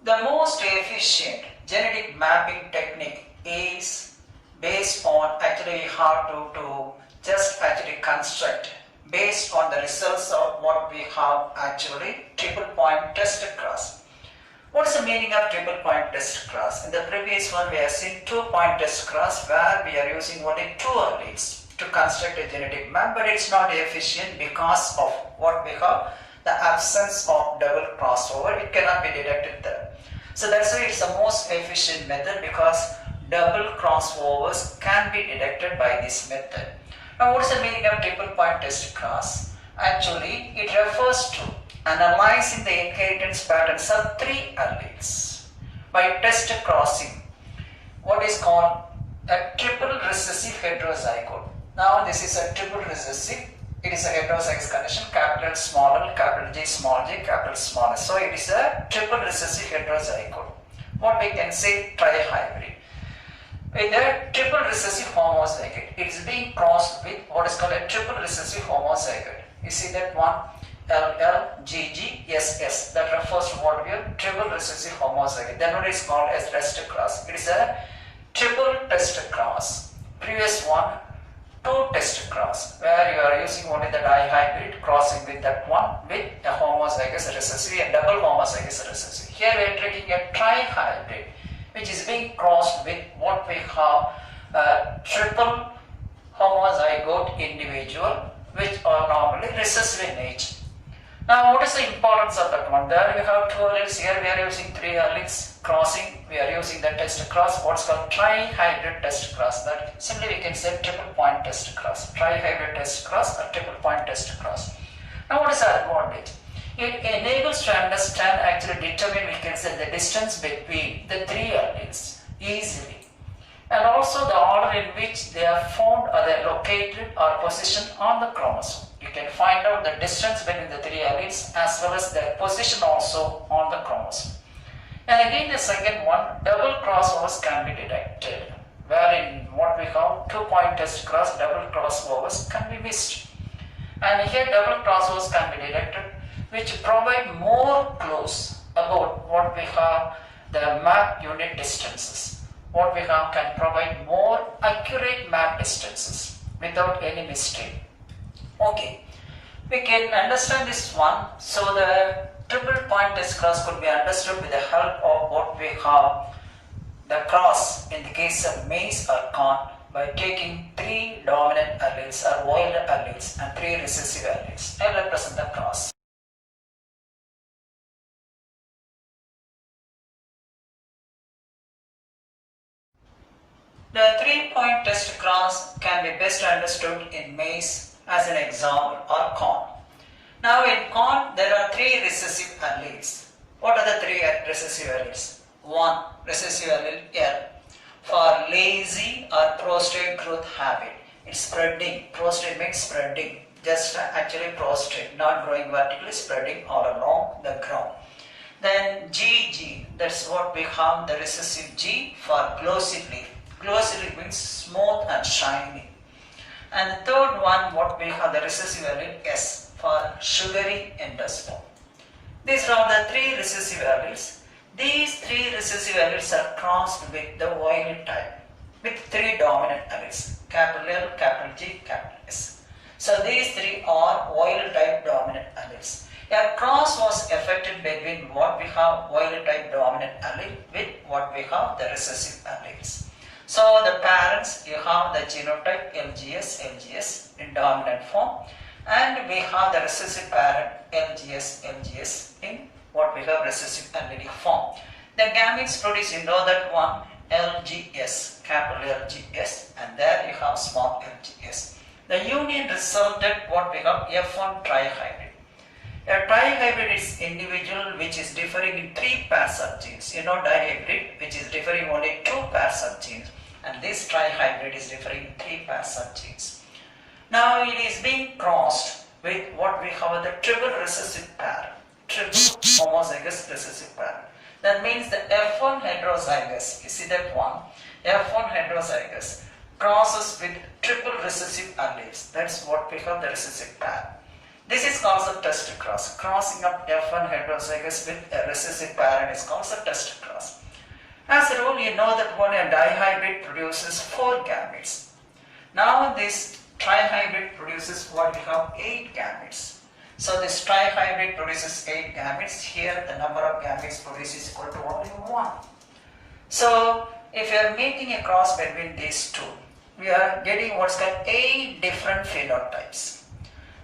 The most efficient genetic mapping technique is based on actually how to just actually construct based on the results of what we have actually triple point test cross. What is the meaning of triple point test cross? In the previous one we have seen 2-point test cross where we are using only 2 alleles to construct a genetic map, but it's not efficient because of what we have the absence of double crossover. It cannot be detected there. So that's why it's the most efficient method, because double crossovers can be detected by this method. Now what is the meaning of triple point test cross? Actually it refers to analyzing the inheritance patterns of 3 alleles by test crossing what is called a triple recessive heterozygote. Now this is a triple recessive. It is a heterozygous condition, capital small l, capital G small g, capital small s. So it is a triple recessive heterozygote. What we can say trihybrid. With a triple recessive homozygote, it is being crossed with what is called a triple recessive homozygote. You see that one, LL, GG, SS. That refers to what we have triple recessive homozygote. Then what is called as test cross. It is a triple test cross. Previous one, 2 test cross, where you are using only the dihybrid crossing with that one with a homozygous recessive and double homozygous recessive. Here we are taking a trihybrid, which is being crossed with what we have a triple homozygote individual, which are normally recessive in nature. Now what is the importance of that one? There you have 2 alleles, here we are using 3 alleles crossing, we are using the test cross, what's called trihybrid test cross. That simply we can say triple point test cross, trihybrid test cross or triple point test cross. Now what is the advantage? It enables to understand, actually determine, we can say, the distance between the 3 alleles easily, and also the order in which they are found or they are located or positioned on the chromosome. You can find out the distance between the 3 alleles as well as their position also on the chromosome. And again the second one, double crossovers can be detected, wherein what we have 2-point test cross, double crossovers can be missed. And here double crossovers can be detected, which provide more clues about what we have the map unit distances. What we have can provide more accurate map distances without any mistake. Okay, we can understand this one. So the triple point test cross could be understood with the help of what we have the cross in the case of maize or corn by taking 3 dominant alleles or wild alleles and 3 recessive alleles. I represent the cross. The 3-point test cross can be best understood in maize as an example, or corn. Now in corn there are 3 recessive alleles. What are the 3 recessive alleles? 1 recessive allele L for lazy or prostrate growth habit. It's spreading. Prostrate means spreading. Just actually prostrate, not growing vertically, spreading all along the ground. Then GG, that's what we have the recessive G for glossy leaf. Glossy leaf means smooth and shiny. And the third one, what we have the recessive allele S for sugary endosperm. These are the 3 recessive alleles. These 3 recessive alleles are crossed with the wild type with 3 dominant alleles, capital L, capital G, capital S. So these 3 are wild type dominant alleles. A cross was effected between what we have wild type dominant allele with what we have the recessive alleles. So the parents, you have the genotype LGS in dominant form, and we have the recessive parent LGS in what we have recessive allelic form. The gametes produced, you know that one, LGS, capital LGS, and there you have small LGS. The union resulted what we have F1 trihybrid. A trihybrid is individual which is differing in 3 pairs of genes. You know dihybrid, which is differing only 2 pairs of genes, and this trihybrid is differing in 3 pairs of genes. Now it is being crossed with what we have the triple recessive pair, triple homozygous recessive pair. That means the F1 heterozygous, you see that one, F1 heterozygous crosses with triple recessive alleles. That's what we have the recessive pair. This is called the test cross. Crossing of F1 heterozygous with a recessive parent is called the test cross. As a rule, you know that when a dihybrid produces 4 gametes. Now this trihybrid produces what we have 8 gametes. So this trihybrid produces 8 gametes. Here the number of gametes produced is equal to only 1. So if you are making a cross between these two, we are getting what's called 8 different phenotypes.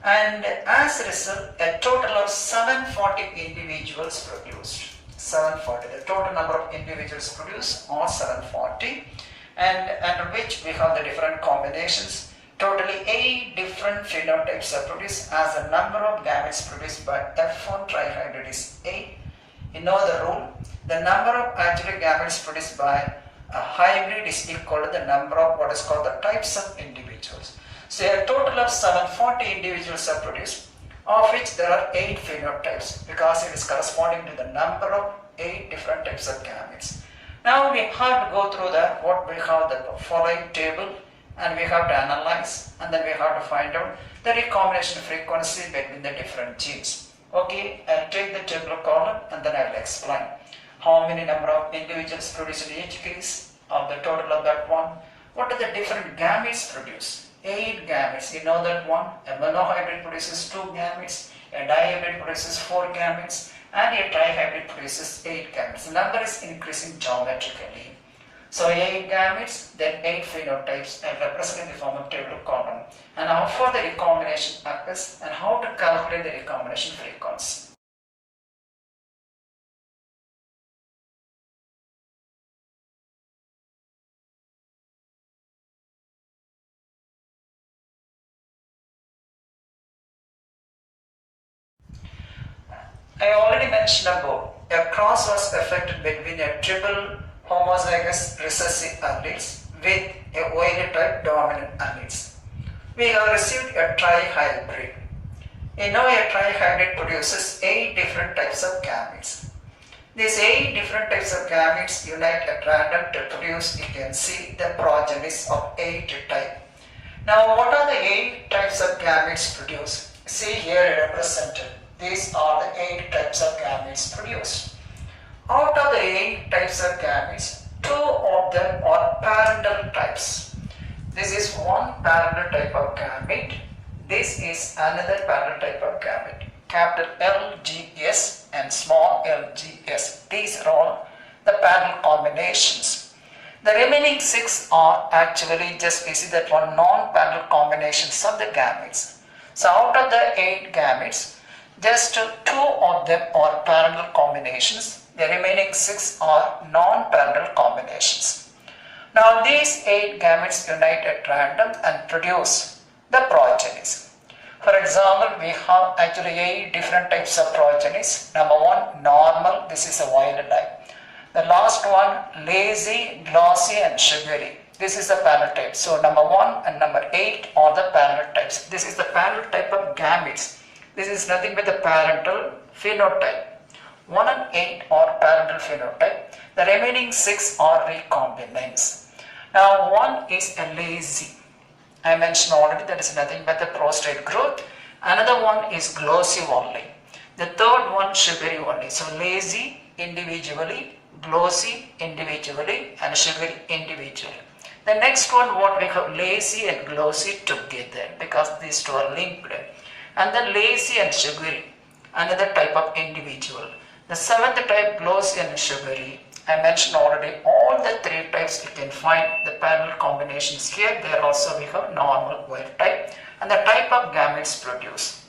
And as a result, a total of 740 individuals produced. 740. The total number of individuals produced are 740, and under which we have the different combinations. Totally 8 different phenotypes are produced, as the number of gametes produced by F1 trihybrid is 8. You know the rule. The number of actually gametes produced by a hybrid is equal to the number of what is called the types of individuals. So a total of 740 individuals are produced, of which there are 8 phenotypes, because it is corresponding to the number of 8 different types of gametes. Now we have to go through what we have the following table, and we have to analyze, and then we have to find out the recombination frequency between the different genes. Okay, I'll take the table column and then I will explain how many number of individuals produced in each case, of the total of that one. What are the different gametes produced? 8 gametes. You know that one. A monohybrid produces 2 gametes, a dihybrid produces 4 gametes, and a trihybrid produces 8 gametes. The number is increasing geometrically. So 8 gametes, then 8 phenotypes, and represented in the form of table column. And how for the recombination occurs, and how to calculate the recombination frequency. I already mentioned about a cross was effected between a triple homozygous recessive alleles with a wild type dominant alleles. We have received a trihybrid. You know a trihybrid produces 8 different types of gametes. These 8 different types of gametes unite at random to produce, you can see, the progenies of 8 type. Now what are the 8 types of gametes produced? See here represented. These are the 8 types of gametes produced. Out of the 8 types of gametes, 2 of them are parental types. This is one parental type of gamete. This is another parental type of gamete. Capital LGS and small lgs. These are all the parental combinations. The remaining 6 are actually just we see that one non-parental combinations of the gametes. So out of the 8 gametes, just 2 of them are parental combinations. The remaining 6 are non-parental combinations. Now these 8 gametes unite at random and produce the progenies. For example, we have actually 8 different types of progenies. Number 1, normal. This is a wild type. The last one, lazy, glossy and sugary. This is the parental type. So number 1 and number 8 are the parental types. This is the parental type of gametes. This is nothing but the parental phenotype. 1 and 8 are parental phenotype. The remaining 6 are recombinants. Now 1 is a lazy. I mentioned already that is nothing but the prostate growth. Another one is glossy only. The third one sugary only. So lazy individually, glossy individually and sugary individually. The next one what we have lazy and glossy together because these two are linked. And then lazy and sugary, another type of individual. The 7th type, glossy and sugary, I mentioned already all the 3 types you can find the parental combinations here. There also we have normal wild type and the type of gametes produced.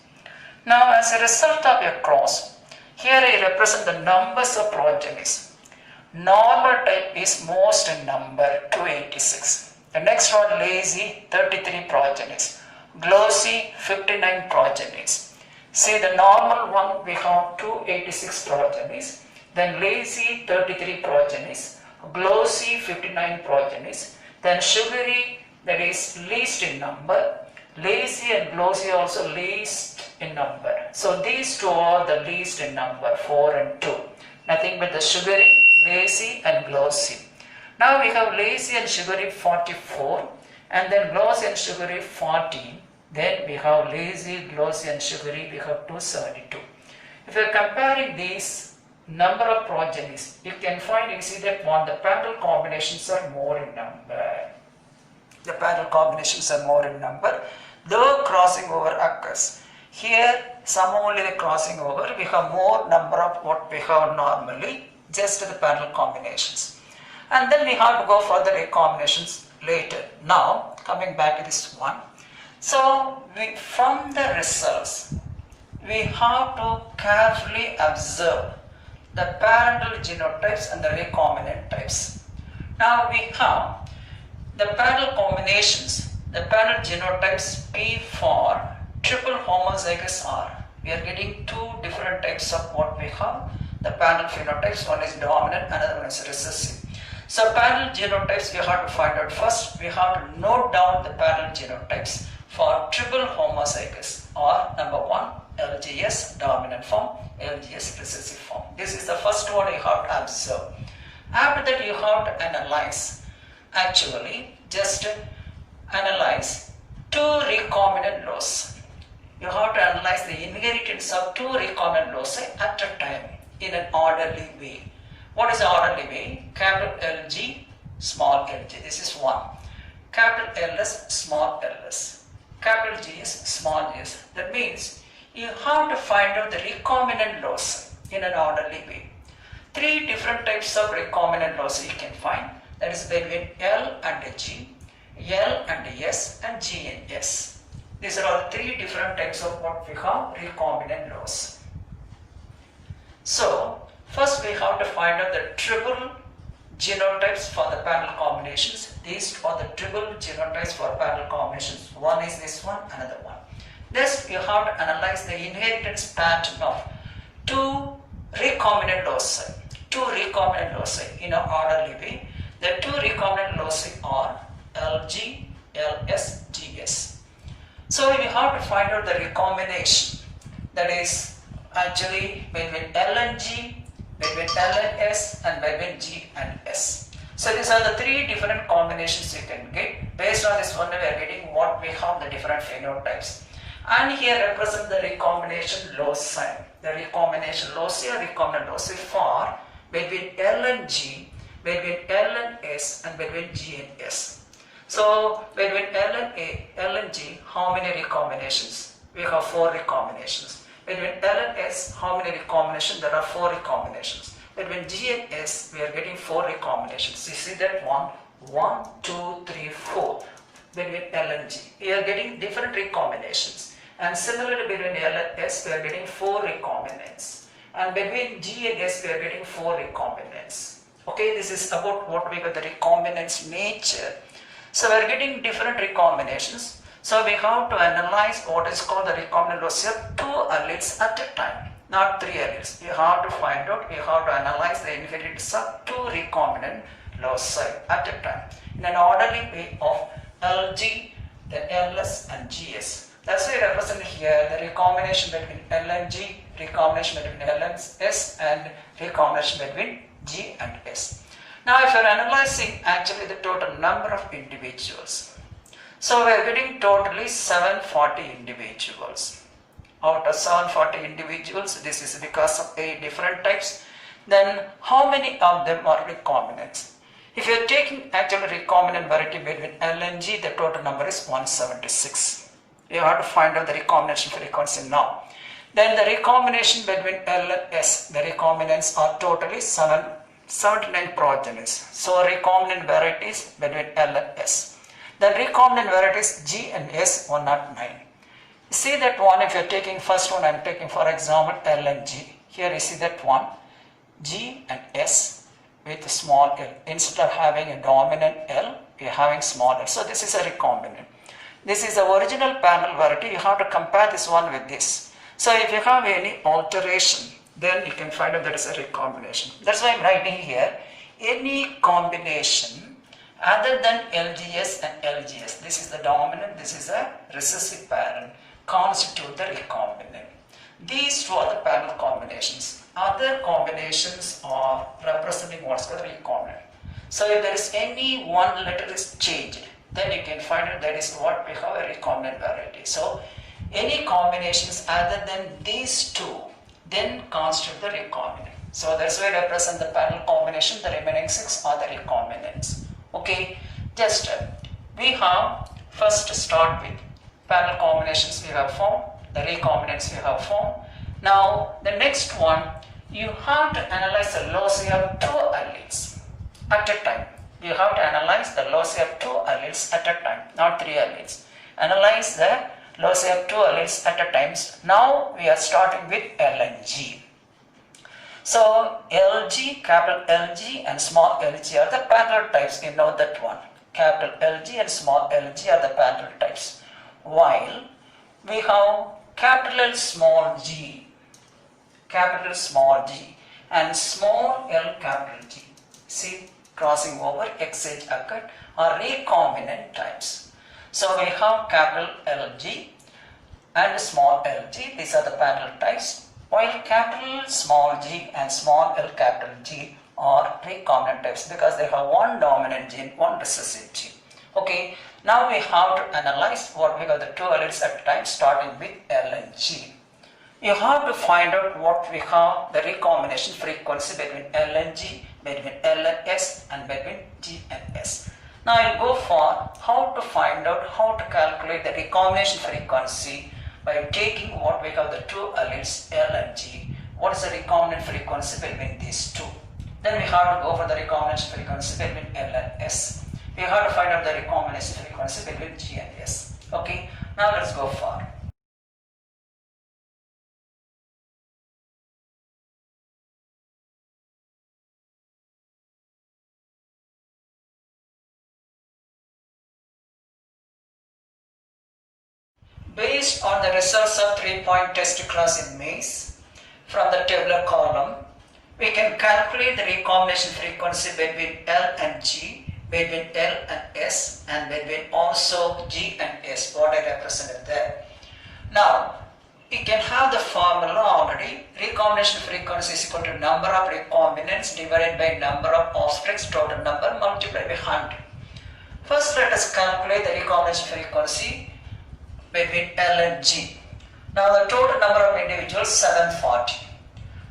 Now as a result of a cross, here I represent the numbers of progenies. Normal type is most in number 286. The next one lazy 33 progenies. Glossy 59 progenies. See the normal one we have 286 progenies, then lazy 33 progenies, glossy 59 progenies, then sugary that is least in number, lazy and glossy also least in number. So these 2 are the least in number 4 and 2. Nothing but the sugary, lazy and glossy. Now we have lazy and sugary 44 and then glossy and sugary 14. Then we have lazy, glossy and sugary, we have 272. If you are comparing these number of progenies, you can find, you see that one, the parallel combinations are more in number. The parallel combinations are more in number, though crossing over occurs. Here, some only the crossing over, we have more number of what we have normally, just the parallel combinations. And then we have to go for the recombinations later. Now, coming back to this one. So, from the results, we have to carefully observe the parallel genotypes and the recombinant types. Now, we have the parallel combinations, the parallel genotypes P for triple homozygous R. We are getting two different types of what we have. The parallel phenotypes, one is dominant, another one is recessive. So parallel genotypes we have to find out first. We have to note down the parallel genotypes for triple homozygous or number 1 LGS dominant form, LGS recessive form. This is the first one you have to observe. After that you have to analyze, actually just analyze two recombinant loci. You have to analyze the inheritance of two recombinant loci at a time in an orderly way. What is the orderly way? Capital LG, small lg, this is 1. Capital LS, small ls. Capital GS, small gs. That means you have to find out the recombinant loci in an orderly way. Three different types of recombinant loci you can find. That is between L and G, L and S, and G and S. These are all three different types of what we call recombinant loci. So, first we have to find out the triple genotypes for the parallel combinations. These are the triple genotypes for parallel combinations. One is this one, another one. Next, you have to analyze the inheritance pattern of two recombinant loci. Two recombinant loci in an orderly way. The two recombinant loci are LG, LS, GS. So you have to find out the recombination, that is actually between L and G, between L and S, and between G and S. So these are the three different combinations you can get. Based on this one we are getting what we have the different phenotypes. And here represent the recombination loci. The recombination loci or recombinant loci for between L and G, between L and S, and between G and S. So between L and G, how many recombinations? We have 4 recombinations. Between L and S, how many recombinations? There are 4 recombinations. Between G and S, we are getting 4 recombinations. You see that one, 1, 2, 3, 4. Between L and G, we are getting different recombinations. And similarly between L and S, we are getting 4 recombinants. And between G and S, we are getting 4 recombinants. Okay, this is about what we got the recombinants nature. So we are getting different recombinations. So we have to analyze what is called the recombinant loci of 2 alleles at a time, not 3 alleles. We have to find out, we have to analyze the inheritance of 2 recombinant loci at a time in an orderly way of LG, then LS and GS. That's why I represent here the recombination between L and G, recombination between L and S, and recombination between G and S. Now if you are analyzing actually the total number of individuals, so we are getting totally 740 individuals. Out of 740 individuals, this is because of 8 different types. Then how many of them are recombinants? If you are taking actual recombinant variety between L and G, the total number is 176. You have to find out the recombination frequency now. Then the recombination between L and S, the recombinants are totally 79 progenies. So recombinant varieties between L and S. Then recombinant varieties G and S 109. See that one, if you are taking first one, I am taking for example L and G. Here you see that one, G and S with small l. Instead of having a dominant L, we are having small l. So this is a recombinant. This is the original parallel variety. You have to compare this one with this. So if you have any alteration, then you can find out that is a recombination. That's why I am writing here, any combination other than LGS and LGS, this is the dominant, this is a recessive parent, constitute the recombinant. These two are the parallel combinations. Other combinations are representing what's called recombinant. So if there is any one letter is changed, then you can find out that is what we have a recombinant variety. So any combinations other than these two then constitute the recombinant. So that's why I represent the parallel combination, the remaining 6 are the recombinants. Okay, just we have first to start with parallel combinations we have formed, the recombinants we have formed. Now the next one, you have to analyze the loci of 2 alleles at a time. You have to analyze the loci of 2 alleles at a time, not 3 alleles. Analyze the loci of 2 alleles at a time. Now we are starting with LNG. So LG, capital LG and small LG are the parallel types, you know that one. Capital LG and small LG are the parallel types. While we have capital L small g, capital small g and small l capital G. See, crossing over XII occurred are recombinant types. So we have capital LG and small lg, these are the parallel types, while capital small g and small l capital G are recombinant types because they have one dominant gene, one recessive gene. Okay, now we have to analyze what we got the 2 alleles at a time starting with L and G. You have to find out what we have the recombination frequency between L and G, between L and S and between G and S. Now I will go for how to find out how to calculate the recombination frequency by taking what we call the 2 alleles L and G. What is the recombinant frequency between these two? Then we have to go for the recombination frequency between L and S. We have to find out the recombination frequency between G and S. Okay, now let's go for. Based on the results of 3-point test cross in maize from the tabular column, we can calculate the recombination frequency between L and G, between L and S, and between also G and S, what I represented there. Now, we can have the formula already. Recombination frequency is equal to number of recombinants divided by number of offsprings, total number multiplied by 100. First, let us calculate the recombination frequency between L and G. Now the total number of individuals 740.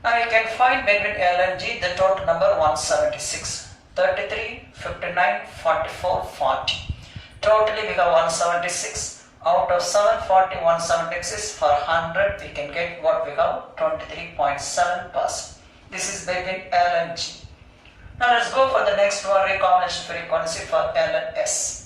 Now you can find between L and G the total number 176, 33, 59, 44, 40. Totally we have 176. Out of 740, 176 for 100 we can get what we have 23.7%. This is between L and G. Now let's go for the next one, recombination frequency for L and S.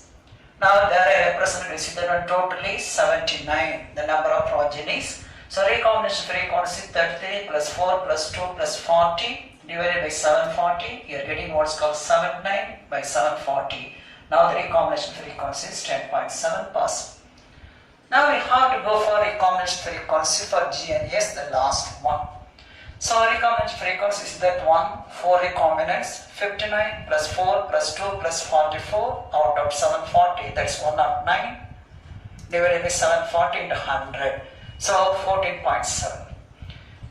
Now there I represent that totally 79, the number of progenies. So recombination frequency 33 plus 4 plus 2 plus 40 divided by 740. You are getting what's called 79 by 740. Now the recombination frequency is 10.7%. Now we have to go for recombination frequency for G and S, the last one. So recombination frequency is that one, 4 recombinants, 59 plus 4 plus 2 plus 44 out of 740, that's 109 divided by 740 into 100, so 14.7.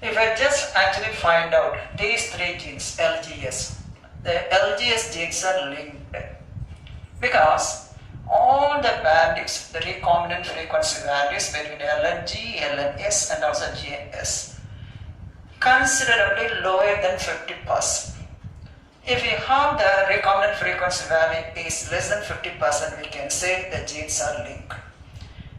If I just actually find out these 3 genes, LGS, the LGS genes are linked because all the values, the recombinant frequency values between L and G, L and S and also G and S, considerably lower than 50%. If we have the recombinant frequency value is less than 50%, we can say the genes are linked.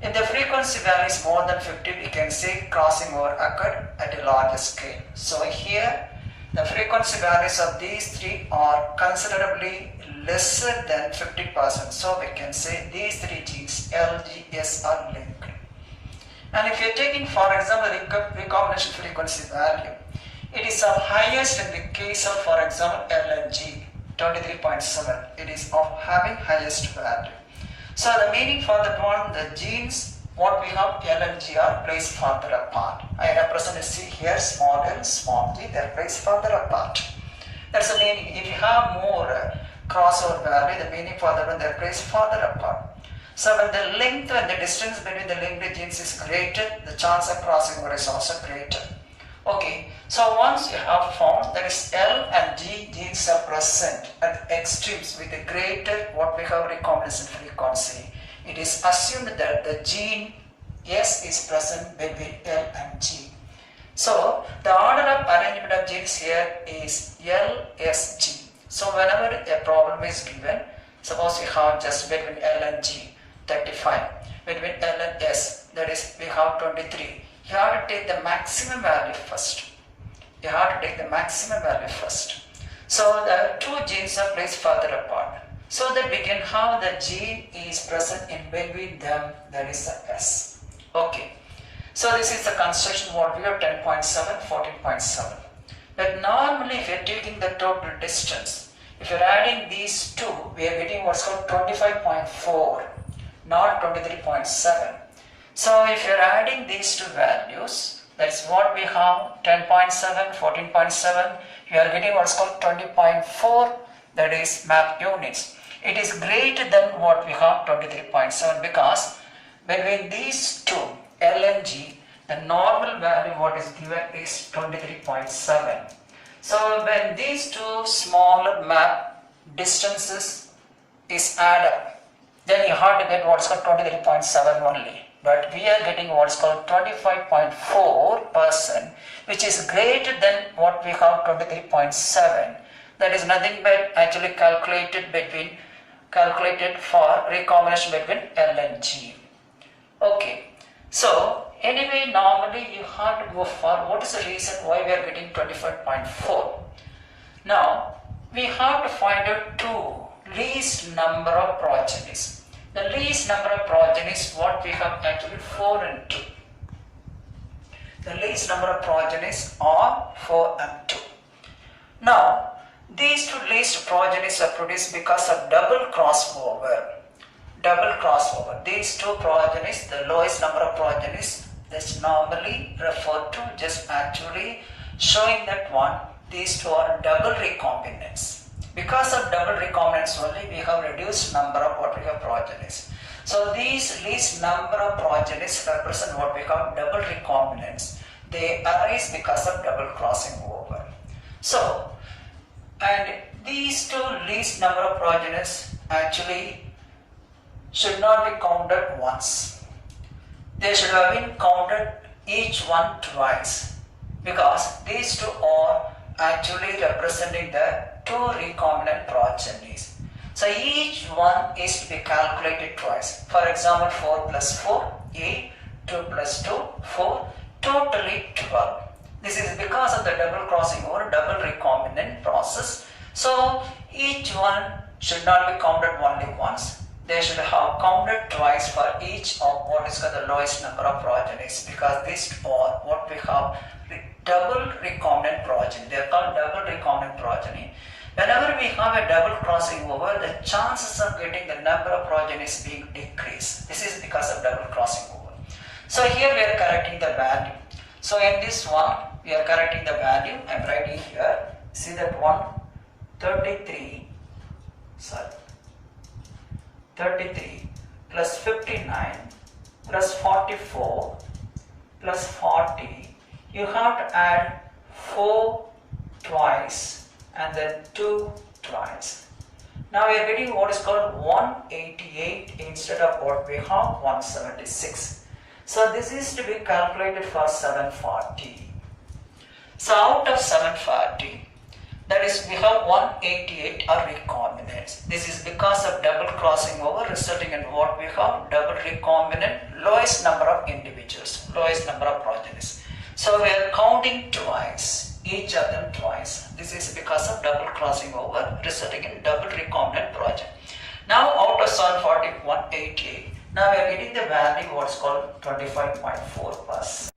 If the frequency value is more than 50, we can say crossing over occurred at a larger scale. So here, the frequency values of these 3 are considerably lesser than 50%. So we can say these 3 genes LGS are linked. And if you are taking, for example, recombination frequency value, it is of highest in the case of, for example, L and G, 23.7. It is of having highest value. So the meaning for that one, the genes, what we have L and G are placed further apart. I represent C here, small l, small g, they are placed further apart. That's the meaning. If you have more crossover value, the meaning for that one, they are placed further apart. So when the length and the distance between the linked genes is greater, the chance of crossing over is also greater. Okay, so once you have found that is L and G genes are present at the extremes with a greater what we have recombination frequency, it is assumed that the gene S is present between L and G. So the order of arrangement of genes here is L, S, G. So whenever a problem is given, suppose we have just between L and G 35, between L and S, that is we have 23. You have to take the maximum value first. You have to take the maximum value first. So the two genes are placed further apart, so that we can have the gene is present in between them, that is the S. Okay. So this is the construction what we have 10.7, 14.7. But normally if you are taking the total distance, if you are adding these two, we are getting what's called 25.4, not 23.7. So if you are adding these two values, that's what we have 10.7, 14.7, you are getting what's called 20.4, that is map units. It is greater than what we have 23.7 because between these two, L and G, the normal value what is given is 23.7. So when these two smaller map distances is added up, then you have to get what's called 23.7 only. But we are getting what's called 25.4%, which is greater than what we have 23.7. That is nothing but actually calculated for recombination between L and G. Okay. So anyway, normally you have to go for what is the reason why we are getting 25.4. Now we have to find out two least number of progenies. The least number of progenies what we have actually 4 and 2. The least number of progenies are 4 and 2. Now these two least progenies are produced because of double crossover. These two progenies, the lowest number of progenies, that's normally referred to just actually showing that one, these two are double recombinants. Because of double recombinants only, we have reduced number of what we have progenies. So these least number of progenies represent what we call double recombinants. They arise because of double crossing over. So, and these two least number of progenies actually should not be counted once. They should have been counted each one twice, because these two are actually representing the two recombinant progenies. So each one is to be calculated twice. For example, 4 plus 4, 8, 2 plus 2, 4, totally 12. This is because of the double crossing over, double recombinant process. So each one should not be counted only once. They should have counted twice for each of what is called the lowest number of progenies, because these are what we have double recombinant progeny. They are called double recombinant progeny. Whenever we have a double crossing over, the chances of getting the number of progenies being decreased. This is because of double crossing over. So here we are correcting the value. So in this one, we are correcting the value. I am writing here. See that one, 33 plus 59 plus 44 plus 40. You have to add 4 twice and then 2 twice. Now we are getting what is called 188 instead of what we have 176. So this is to be calculated for 740. So out of 740, that is we have 188 are recombinants. This is because of double crossing over, resulting in what we have double recombinant, lowest number of individuals, lowest number of progenies. So we are counting twice, each of them twice. This is because of double crossing over, resulting in double recombinant progeny. Now out of 740, 188. Now we are getting the value what's called 25.4%.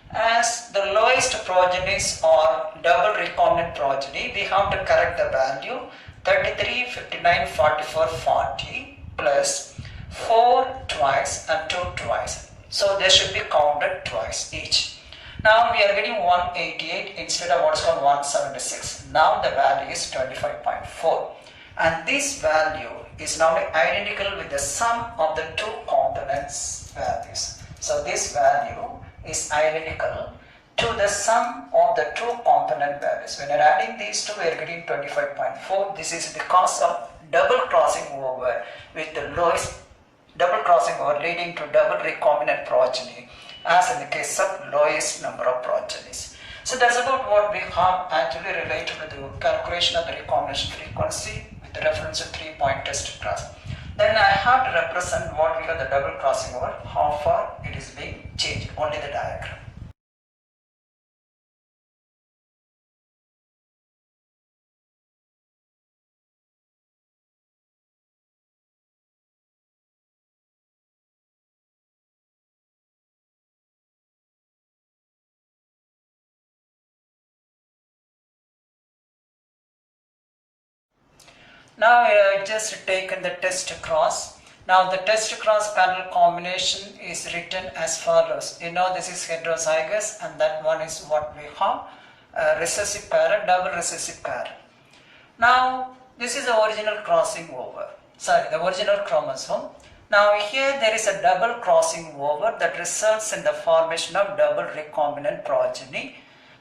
As the lowest progenies are double recombinant progeny, we have to correct the value 33, 59, 44, 40 plus 4 twice and 2 twice. So they should be counted twice each. Now we are getting 188 instead of what's called 176. Now the value is 25.4. And this value is now identical with the sum of the two components values. So this value is identical to the sum of the two component values. When you're adding these two, we are getting 25.4. This is because of double crossing over with the lowest double crossing over leading to double recombinant progeny, as in the case of lowest number of progenies. So that's about what we have actually related to the calculation of the recombination frequency with the reference to 3-point test class. Then I have to represent what we have the double crossing over, how far it is being changed, only the diagram. Now I just taken the test cross. Now the test cross parallel combination is written as follows. You know, this is heterozygous and that one is what we have, recessive parent, double recessive parent. Now this is the original crossing over, the original chromosome. Now here there is a double crossing over that results in the formation of double recombinant progeny.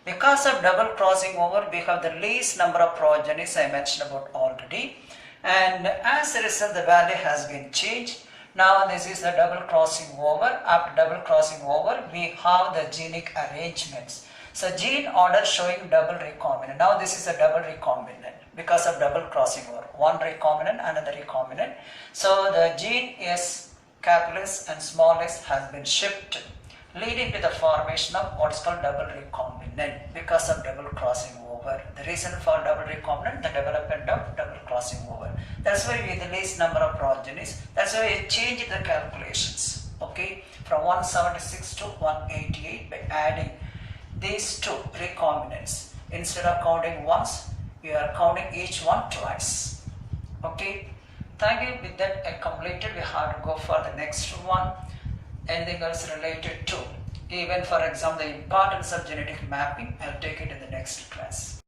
Because of double crossing over, we have the least number of progenies I mentioned about already, and as a result the value has been changed. Now this is the double crossing over. After double crossing over, we have the genic arrangements. So gene order showing double recombinant. Now this is a double recombinant because of double crossing over. One recombinant, another recombinant. So the gene S, capital S and small s has been shifted, leading to the formation of what is called double recombinant because of double crossing over. The reason for double recombinant, the development of double crossing over. That's why we have the least number of progenies. That's why we change the calculations. Okay, from 176 to 188 by adding these two recombinants. Instead of counting once, we are counting each one twice. Okay, thank you. With that I completed. We have to go for the next one. Anything else related to, even for example, the importance of genetic mapping, I'll take it in the next class.